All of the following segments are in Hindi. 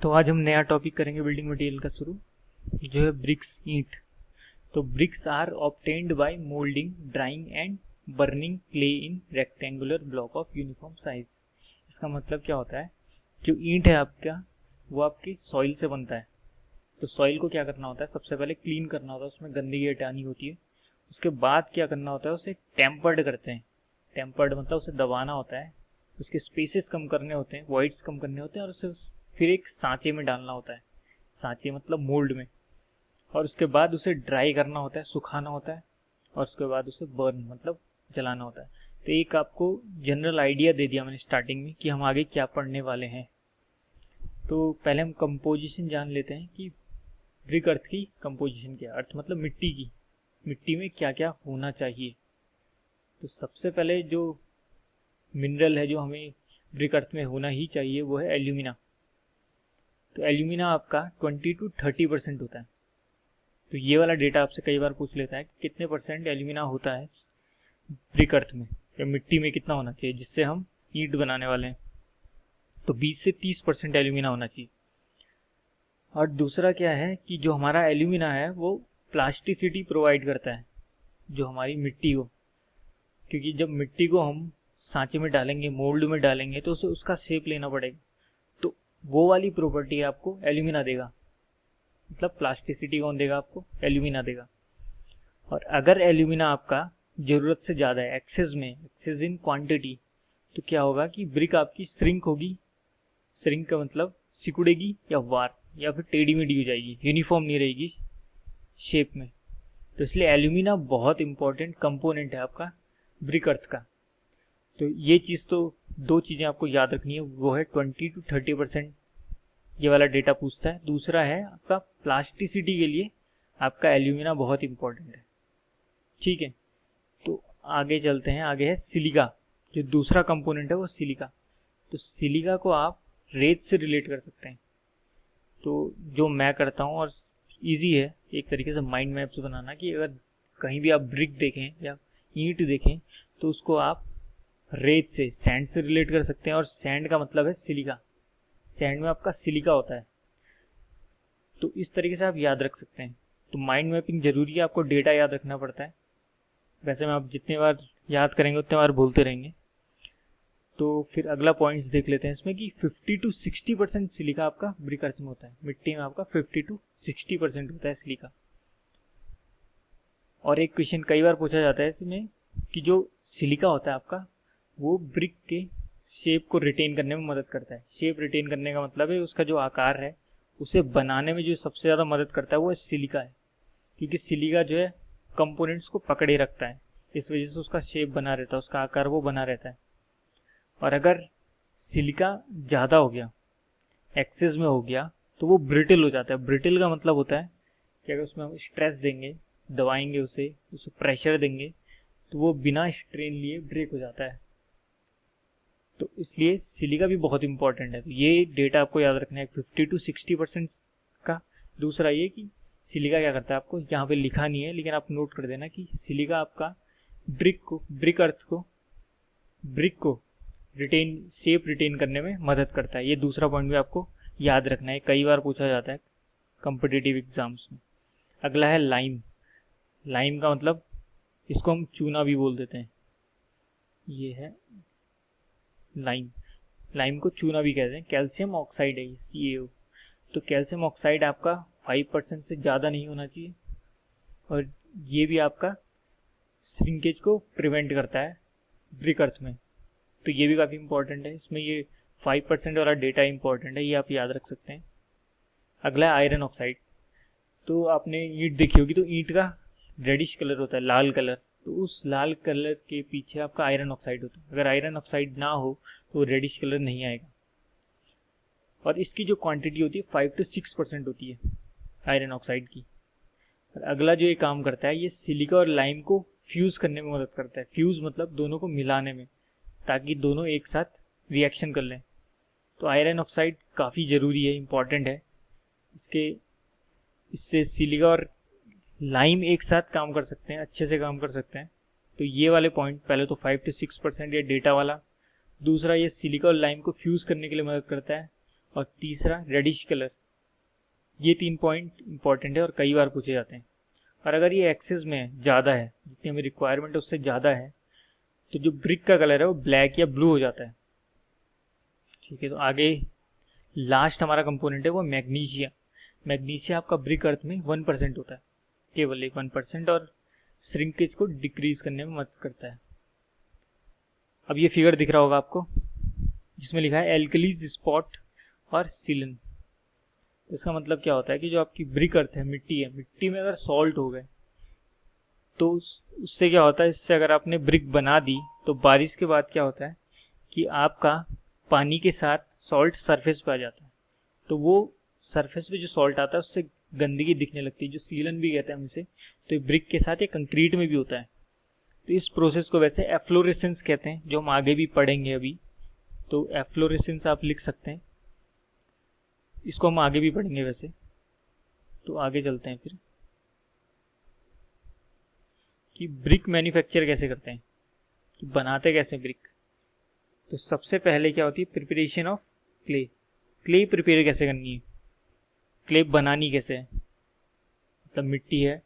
तो आज हम नया टॉपिक करेंगे बिल्डिंग मटेरियल का शुरू, जो है ब्रिक्स, ईंट। तो bricks are obtained by moulding, drawing and burning clay in rectangular block of uniform size. इसका मतलब क्या होता है, जो ईंट है आपका वो आपकी सॉइल से बनता है। तो सॉइल को क्या करना होता है, सबसे पहले क्लीन करना होता है, उसमें गंदगी हटानी होती है। उसके बाद क्या करना होता है, उसे टेम्पर्ड करते हैं। टेम्पर्ड मतलब उसे दबाना होता है, उसके स्पेसेस कम करने होते हैं, वॉइड्स कम करने होते हैं, और उसे फिर एक सांचे में डालना होता है। सांचे मतलब मोल्ड में। और उसके बाद उसे ड्राई करना होता है, सुखाना होता है, और उसके बाद उसे बर्न मतलब जलाना होता है। तो एक आपको जनरल आइडिया दे दिया मैंने स्टार्टिंग में कि हम आगे क्या पढ़ने वाले हैं। तो पहले हम कंपोजिशन जान लेते हैं कि ब्रिक अर्थ की कंपोजिशन क्या है। अर्थ मतलब मिट्टी की, मिट्टी में क्या क्या होना चाहिए। तो सबसे पहले जो मिनरल है जो हमें ब्रिक अर्थ में होना ही चाहिए वो है एल्यूमिना। तो एल्यूमिना आपका 20 to 30% होता है। तो ये वाला डेटा आपसे कई बार पूछ लेता है कि कितने परसेंट एल्यूमिना होता है ब्रिक अर्थ में, या मिट्टी में कितना होना चाहिए जिससे हम ईंट बनाने वाले हैं। तो 20 से 30% एल्यूमिना होना चाहिए। और दूसरा क्या है कि जो हमारा एल्यूमिना है वो प्लास्टिसिटी प्रोवाइड करता है जो हमारी मिट्टी को, क्योंकि जब मिट्टी को हम सांचे में डालेंगे, मोल्ड में डालेंगे, तो उसे उसका शेप लेना पड़ेगा। तो वो वाली प्रॉपर्टी आपको एल्यूमिना देगा। मतलब प्लास्टिसिटी कौन देगा आपको, एल्यूमिना देगा। और अगर एल्यूमिना आपका जरूरत से ज़्यादा है, एक्सेस इन क्वांटिटी, तो क्या होगा कि ब्रिक आपकी श्रिंक होगी। श्रिंक का मतलब सिकुड़ेगी या वार, या फिर टेढ़ी मेढ़ी हो जाएगी, यूनिफॉर्म नहीं रहेगी शेप में। तो इसलिए एल्यूमिना बहुत इंपॉर्टेंट कंपोनेंट है आपका ब्रिक अर्थ का। तो ये चीज़, तो दो चीज़ें आपको याद रखनी है, वो है 20 to 30% ये वाला डेटा पूछता है। दूसरा है आपका प्लास्टिसिटी के लिए आपका एल्यूमिना बहुत इंपॉर्टेंट है। ठीक है, तो आगे चलते हैं। आगे है सिलिका, जो दूसरा कंपोनेंट है वो सिलिका। तो सिलिका को आप रेत से रिलेट कर सकते हैं। तो जो मैं करता हूँ, और इजी है एक तरीके से माइंड मैप्स बनाना, कि अगर कहीं भी आप ब्रिक देखें या ईंट देखें तो उसको आप रेत से, सैंड से रिलेट कर सकते हैं। और सैंड का मतलब है सिलिका, सैंड में आपका सिलिका होता है। तो इस तरीके से आप याद रख सकते हैं। तो माइंड मैपिंग जरूरी है, आपको डेटा याद रखना पड़ता है। वैसे में आप जितने बार याद करेंगे उतने बार भूलते रहेंगे। तो फिर अगला पॉइंट्स देख लेते हैं इसमें कि 50 to 60% सिलिका आपका ब्रिक अर्थ में होता है। मिट्टी में आपका 50 to 60% होता है सिलिका। और एक क्वेश्चन कई बार पूछा जाता है इसमें कि जो सिलिका होता है आपका, वो ब्रिक के शेप को रिटेन करने में मदद करता है। शेप रिटेन करने का मतलब है उसका जो आकार है उसे बनाने में जो सबसे ज़्यादा मदद करता है वो सिलिका है। क्योंकि सिलिका जो है कंपोनेंट्स को पकड़े रखता है, इस वजह से उसका शेप बना रहता है, उसका आकार वो बना रहता है। और अगर सिलिका ज़्यादा हो गया, एक्सेस में हो गया, तो वो ब्रिटल हो जाता है। ब्रिटल का मतलब होता है कि अगर उसमें हम स्ट्रेस देंगे, दबाएंगे उसे प्रेशर देंगे, तो वो बिना स्ट्रेन लिए ब्रेक हो जाता है। तो इसलिए सिलिका भी बहुत इंपॉर्टेंट है। तो ये डेटा आपको याद रखना है 50 to 60% का। दूसरा ये कि सिलिका क्या करता है, आपको यहाँ पे लिखा नहीं है लेकिन आप नोट कर देना कि सिलिका आपका ब्रिक को शेप रिटेन करने में मदद करता है। ये दूसरा पॉइंट भी आपको याद रखना है, कई बार पूछा जाता है कॉम्पिटिटिव एग्जाम्स में। अगला है लाइम। लाइम का मतलब, इसको हम चूना भी बोल देते हैं। ये है लाइम, लाइम को चूना भी कहते हैं। कैल्शियम ऑक्साइड है ये, CaO। तो कैल्शियम ऑक्साइड आपका 5% से ज़्यादा नहीं होना चाहिए, और ये भी आपका श्रिंकेज को प्रिवेंट करता है ब्रिक अर्थ में। तो ये भी काफ़ी इंपॉर्टेंट है। इसमें ये 5% वाला डेटा इंपॉर्टेंट है, ये आप याद रख सकते हैं। अगला है आयरन ऑक्साइड। तो आपने ईंट देखी होगी, तो ईंट का रेडिश कलर होता है, लाल कलर। तो उस लाल कलर के पीछे आपका आयरन ऑक्साइड होता है। अगर आयरन ऑक्साइड ना हो तो रेडिश कलर नहीं आएगा। और इसकी जो क्वांटिटी होती है 5 to 6% होती है आयरन ऑक्साइड की। और अगला जो ये काम करता है, ये सिलिका और लाइम को फ्यूज़ करने में मदद करता है। फ्यूज़ मतलब दोनों को मिलाने में, ताकि दोनों एक साथ रिएक्शन कर लें। तो आयरन ऑक्साइड काफ़ी ज़रूरी है, इम्पॉर्टेंट है। इससे सिलिका और लाइम एक साथ काम कर सकते हैं, अच्छे से काम कर सकते हैं। तो ये वाले पॉइंट, पहले तो 5 to 6% ये डेटा वाला। दूसरा, ये सिलिका और लाइम को फ्यूज़ करने के लिए मदद करता है। और तीसरा रेडिश कलर। ये 3 पॉइंट इंपॉर्टेंट है और कई बार पूछे जाते हैं। और अगर ये एक्सेस में ज़्यादा है, जितनी हमें रिक्वायरमेंट है उससे ज़्यादा है, तो जो ब्रिक का कलर है वो ब्लैक या ब्लू हो जाता है। ठीक है, तो आगे लास्ट हमारा कंपोनेंट है वो मैग्नीशिया। मैग्नीशिया आपका ब्रिक अर्थ में 1% होता है, केवल एक 1%, और श्रिंकेज को डिक्रीज करने में मदद करता है। अब ये फिगर दिख रहा होगा आपको, जिसमें लिखा है एल्कलीज, स्पॉट और सीलन। इसका मतलब क्या होता है कि जो आपकी ब्रिक अर्थ है, मिट्टी है, मिट्टी में अगर सॉल्ट हो गए तो उससे क्या होता है, इससे अगर आपने ब्रिक बना दी तो बारिश के बाद क्या होता है कि आपका पानी के साथ सॉल्ट सरफेस पे आ जाता है। तो वो सरफेस पे जो सॉल्ट आता है उससे गंदगी दिखने लगती है, जो सीलन भी कहते हैं हम इसे। तो ये ब्रिक के साथ ये कंक्रीट में भी होता है। तो इस प्रोसेस को वैसे एफ्लोरेसेंस कहते हैं, जो हम आगे भी पढ़ेंगे अभी। तो एफ्लोरेसेंस आप लिख सकते हैं, इसको हम आगे भी पढ़ेंगे वैसे। तो आगे चलते हैं फिर कि ब्रिक मैन्युफैक्चर कैसे करते हैं, कि बनाते कैसे ब्रिक। तो सबसे पहले क्या होती है, preparation of clay. Clay prepare कैसे करनी है, क्ले बनानी कैसे है। मतलब मिट्टी है,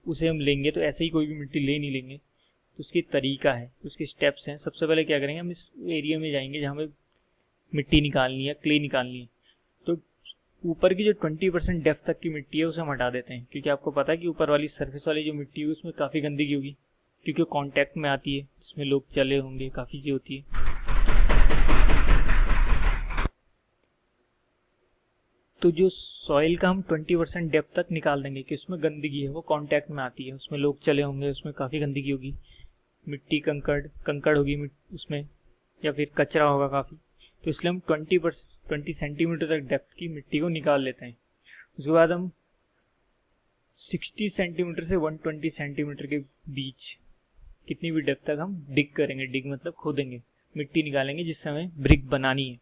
उसे हम लेंगे तो ऐसे ही कोई भी मिट्टी ले नहीं लेंगे, तो उसकी तरीका है, उसके स्टेप्स हैं। सबसे पहले क्या करेंगे, हम इस एरिया में जाएंगे जहाँ पे मिट्टी निकालनी है, क्ले निकालनी है। तो ऊपर की जो 20% डेप्थ तक की मिट्टी है उसे हम हटा देते हैं, क्योंकि आपको पता है कि ऊपर वाली सरफेस वाली जो मिट्टी है उसमें काफ़ी गंदगी होगी, क्योंकि कॉन्टैक्ट में आती है, जिसमें लोग चले होंगे, काफ़ी चीज़ होती है। तो जो सॉइल का हम 20% डेप्थ तक निकाल देंगे कि उसमें गंदगी है, वो कांटेक्ट में आती है, उसमें लोग चले होंगे, उसमें काफ़ी गंदगी होगी, मिट्टी कंकड़ कंकड़ होगी उसमें, या फिर कचरा होगा काफ़ी। तो इसलिए हम 20 सेंटीमीटर तक डेप्थ की मिट्टी को निकाल लेते हैं। उसके बाद हम 60 सेंटीमीटर से 120 सेंटीमीटर के बीच कितनी भी डेप्थ तक हम डिग करेंगे। डिग मतलब खोदेंगे, मिट्टी निकालेंगे जिससे हमें ब्रिक बनानी है।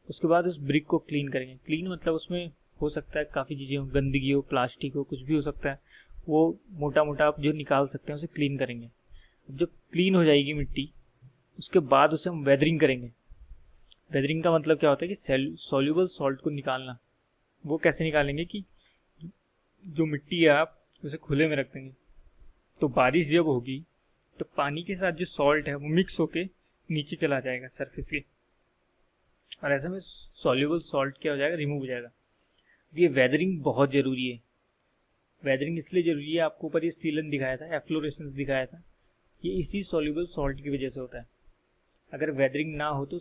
उसके बाद उस ब्रिक को क्लीन करेंगे। क्लीन मतलब उसमें हो सकता है काफ़ी चीज़ें हो, गंदगी हो, प्लास्टिक हो, कुछ भी हो सकता है, वो मोटा मोटा आप जो निकाल सकते हैं उसे क्लीन करेंगे। जब क्लीन हो जाएगी मिट्टी, उसके बाद उसे हम वेदरिंग करेंगे। वेदरिंग का मतलब क्या होता है कि सॉल्युबल सॉल्ट को निकालना। वो कैसे निकालेंगे कि जो मिट्टी है आप उसे खुले में रख देंगे, तो बारिश जब होगी तो पानी के साथ जो सॉल्ट है वो मिक्स होके नीचे चला जाएगा सरफेस के, और ऐसे में सॉल्युबल सॉल्ट क्या हो जाएगा, रिमूव हो जाएगा। ये वेदरिंग बहुत ज़रूरी है। वेदरिंग इसलिए ज़रूरी है, आपको ऊपर ये सीलन दिखाया था, एफ्लोरेसेंस दिखाया था, ये इसी सॉल्युबल सॉल्ट की वजह से होता है। अगर वेदरिंग ना हो तो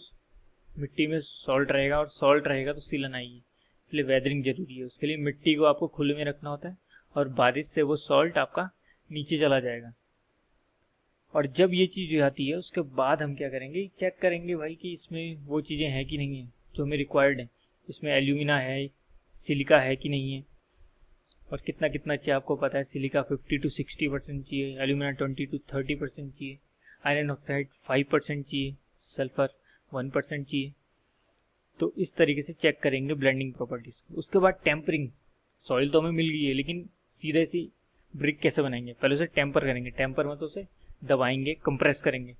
मिट्टी में सॉल्ट रहेगा, और सॉल्ट रहेगा तो सीलन आएगी, इसलिए वेदरिंग जरूरी है। उसके लिए मिट्टी को आपको खुले में रखना होता है, और बारिश से वो सॉल्ट आपका नीचे चला जाएगा। और जब ये चीज़ हो जाती है उसके बाद हम क्या करेंगे, चेक करेंगे भाई कि इसमें वो चीज़ें हैं कि नहीं है जो हमें रिक्वायर्ड है। इसमें एल्यूमिना है, सिलिका है कि नहीं है, और कितना कितना चाहिए। आपको पता है सिलिका 50 to 60% चाहिए, एल्यूमिना 20 to 30% चाहिए, आयरन ऑक्साइड 5% चाहिए, सल्फर 1% चाहिए। तो इस तरीके से चेक करेंगे ब्लेंडिंग प्रॉपर्टीज। उसके बाद टेम्परिंग। सॉइल तो हमें मिल गई है, लेकिन सीधे सी ब्रिक कैसे बनाएंगे, पहले उसे टेम्पर करेंगे। टेम्पर मतलब उसे दबाएंगे, कंप्रेस करेंगे।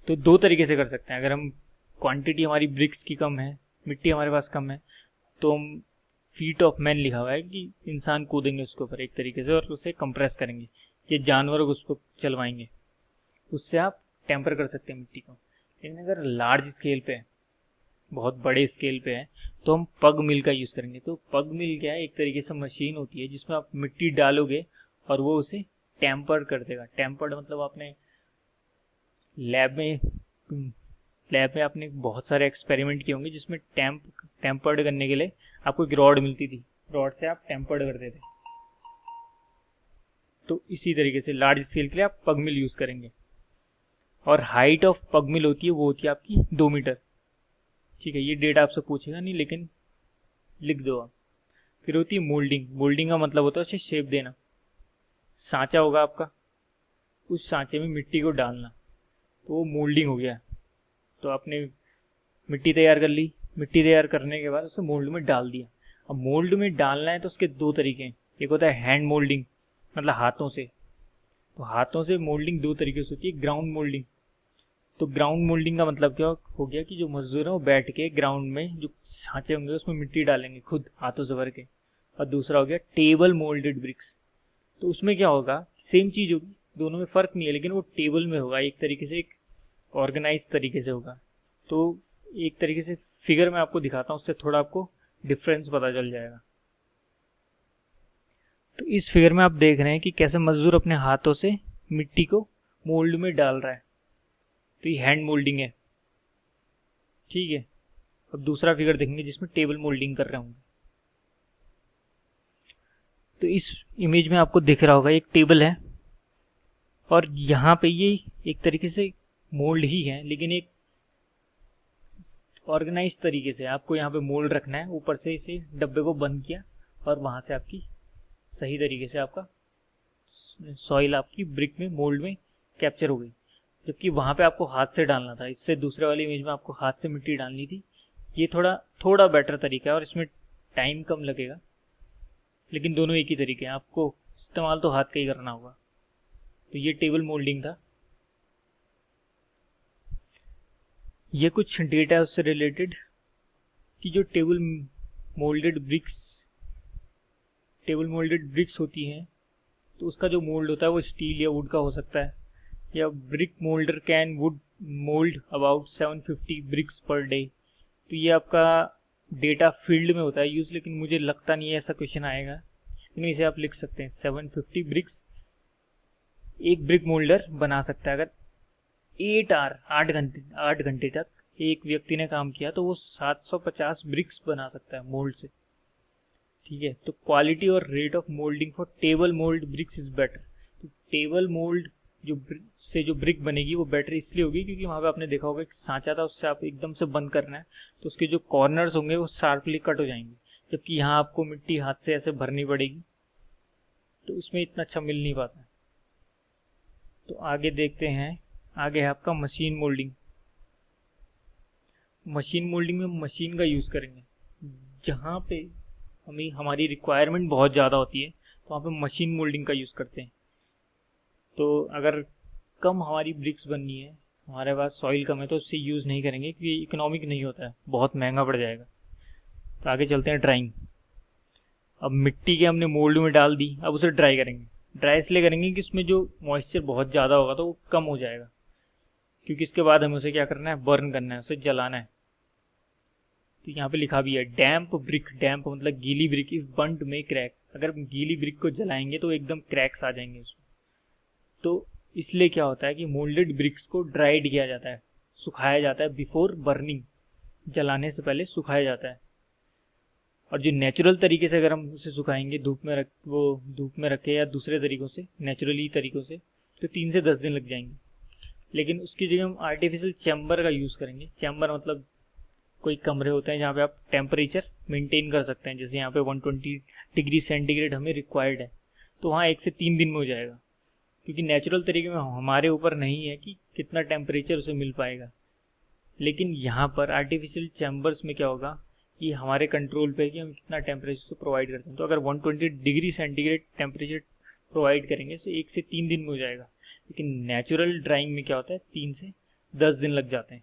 तो दो तरीके से कर सकते हैं। अगर हम क्वांटिटी हमारी ब्रिक्स की कम है, मिट्टी हमारे पास कम है, तो हम फीट ऑफ मैन लिखा हुआ है कि इंसान कूदेंगे उसके ऊपर एक तरीके से और उसे कंप्रेस करेंगे, ये जानवर उसको चलवाएंगे, उससे आप टेम्पर कर सकते हैं मिट्टी को। लेकिन अगर लार्ज स्केल पे है, बहुत बड़े स्केल पे है, तो हम पग मिल का यूज़ करेंगे। तो पग मिल क्या है, एक तरीके से मशीन होती है जिसमें आप मिट्टी डालोगे और वो उसे टेम्पर कर देगा। टेम्पर्ड मतलब आपने लैब में आपने बहुत सारे एक्सपेरिमेंट किए होंगे जिसमें टेम्पर्ड करने के लिए आपको एक रॉड मिलती थी, रॉड से आप टेम्पर्ड करते थे। तो इसी तरीके से लार्ज स्केल के लिए आप पग मिल यूज़ करेंगे। और हाइट ऑफ पग मिल होती है, वो होती है आपकी 2 मीटर। ठीक है, ये डेटा आपसे पूछेगा नहीं, लेकिन लिख दो आप। फिर होती है मोल्डिंग। मोल्डिंग का मतलब होता है उसे शेप देना। सांचा होगा आपका, उस सांचे में मिट्टी को डालना, तो वो मोल्डिंग हो गया। तो आपने मिट्टी तैयार कर ली, मिट्टी तैयार करने के बाद उसे मोल्ड में डाल दिया। अब मोल्ड में डालना है तो उसके दो तरीके हैं। एक होता है हैंड मोल्डिंग, मतलब हाथों से। तो हाथों से मोल्डिंग दो तरीके से होती है। ग्राउंड मोल्डिंग, तो ग्राउंड मोल्डिंग का मतलब क्या हो गया कि जो मजदूर है वो बैठ के ग्राउंड में जो सांचे होंगे उसमें मिट्टी डालेंगे खुद हाथों से भर के। और दूसरा हो गया टेबल मोल्डेड ब्रिक्स। तो उसमें क्या होगा, सेम चीज होगी, दोनों में फर्क नहीं है, लेकिन वो टेबल में होगा, एक तरीके से एक ऑर्गेनाइज तरीके से होगा। तो एक तरीके से फिगर में आपको दिखाता हूँ, उससे थोड़ा आपको डिफरेंस पता चल जाएगा। तो इस फिगर में आप देख रहे हैं कि कैसे मजदूर अपने हाथों से मिट्टी को मोल्ड में डाल रहा है। तो ये हैंड मोल्डिंग है, ठीक है। अब दूसरा फिगर देखेंगे जिसमें टेबल मोल्डिंग कर रहे होंगे। तो इस इमेज में आपको दिख रहा होगा एक टेबल है, और यहाँ पे ये एक तरीके से मोल्ड ही है, लेकिन एक ऑर्गेनाइज तरीके से आपको यहाँ पे मोल्ड रखना है। ऊपर से इसे डब्बे को बंद किया और वहां से आपकी सही तरीके से आपका सॉइल आपकी ब्रिक में मोल्ड में कैप्चर हो गई। जबकि वहां पे आपको हाथ से डालना था, इससे दूसरे वाली इमेज में आपको हाथ से मिट्टी डालनी थी। ये थोड़ा बेटर तरीका है और इसमें टाइम कम लगेगा, लेकिन दोनों एक ही तरीके हैं, आपको इस्तेमाल तो हाथ का ही करना होगा। तो ये टेबल मोल्डिंग था। ये कुछ डेटा है उससे रिलेटेड कि जो टेबल मोल्डेड ब्रिक्स होती हैं, तो उसका जो मोल्ड होता है वो स्टील या वुड का हो सकता है, या brick moulder can would mould about 750 bricks per day. तो ये आपका डेटा फील्ड में होता है यूज, लेकिन मुझे लगता नहीं है ऐसा क्वेश्चन आएगा, लेकिन इसे आप लिख सकते हैं 750 ब्रिक्स एक ब्रिक मोल्डर बना सकता है। अगर 8 घंटे तक एक व्यक्ति ने काम किया तो वो 750 ब्रिक्स बना सकता है मोल्ड से, ठीक है। तो क्वालिटी और rate of moulding for table mould bricks is better. तो टेबल मोल्ड जो ब्रिक बनेगी वो बेटर इसलिए होगी क्योंकि वहां पे आपने देखा होगा एक सांचा था, उससे आप एकदम से बंद करना है तो उसके जो कॉर्नर्स होंगे वो शार्पली कट हो जाएंगे, जबकि यहाँ आपको मिट्टी हाथ से ऐसे भरनी पड़ेगी, तो उसमें इतना अच्छा मिल नहीं पाता। तो आगे देखते हैं, आगे है आपका मशीन मोल्डिंग। मशीन मोल्डिंग में मशीन का यूज करेंगे। जहाँ पे हमें हमारी रिक्वायरमेंट बहुत ज़्यादा होती है तो वहाँ पे मशीन मोल्डिंग का यूज करते हैं। तो अगर कम हमारी ब्रिक्स बननी है, हमारे पास सॉइल कम है, तो उससे यूज नहीं करेंगे क्योंकि इकोनॉमिक नहीं होता है, बहुत महंगा पड़ जाएगा। तो आगे चलते हैं ड्राइंग। अब मिट्टी के हमने मोल्ड में डाल दी, अब उसे ड्राई करेंगे। ड्राई इसलिए करेंगे कि उसमें जो मॉइस्चर बहुत ज़्यादा होगा तो वो कम हो जाएगा, क्योंकि इसके बाद हमें उसे क्या करना है, बर्न करना है, उसे जलाना है। तो यहाँ पे लिखा भी है डैम्प ब्रिक, डैम्प मतलब गीली ब्रिक इफ बंट में क्रैक। अगर गीली ब्रिक को जलाएंगे तो एकदम क्रैक्स आ जाएंगे उसमें। तो इसलिए क्या होता है कि मोल्डेड ब्रिक्स को ड्राइड किया जाता है, सुखाया जाता है बिफोर बर्निंग, जलाने से पहले सुखाया जाता है। और जो नेचुरल तरीके से अगर हम उसे सुखाएंगे धूप में रखे या दूसरे तरीकों से, नेचुरली तरीकों से, तो 3 से 10 दिन लग जाएंगे। लेकिन उसकी जगह हम आर्टिफिशियल चैम्बर का यूज़ करेंगे। चैम्बर मतलब कोई कमरे होते हैं जहाँ पे आप टेम्परेचर मेंटेन कर सकते हैं, जैसे यहाँ पे 120 डिग्री सेंटीग्रेड हमें रिक्वायर्ड है, तो वहाँ 1 से 3 दिन में हो जाएगा, क्योंकि नेचुरल तरीके में हमारे ऊपर नहीं है कि कितना टेम्परेचर उसे मिल पाएगा। लेकिन यहाँ पर आर्टिफिशियल चैम्बर्स में क्या होगा कि हमारे कंट्रोल पे है कि हम कितना टेम्परेचर प्रोवाइड करते हैं। तो अगर 120 डिग्री सेंटीग्रेड टेम्परेचर प्रोवाइड करेंगे तो 1 से 3 दिन में हो जाएगा। लेकिन नेचुरल ड्राइंग में क्या होता है, 3 से 10 दिन लग जाते हैं।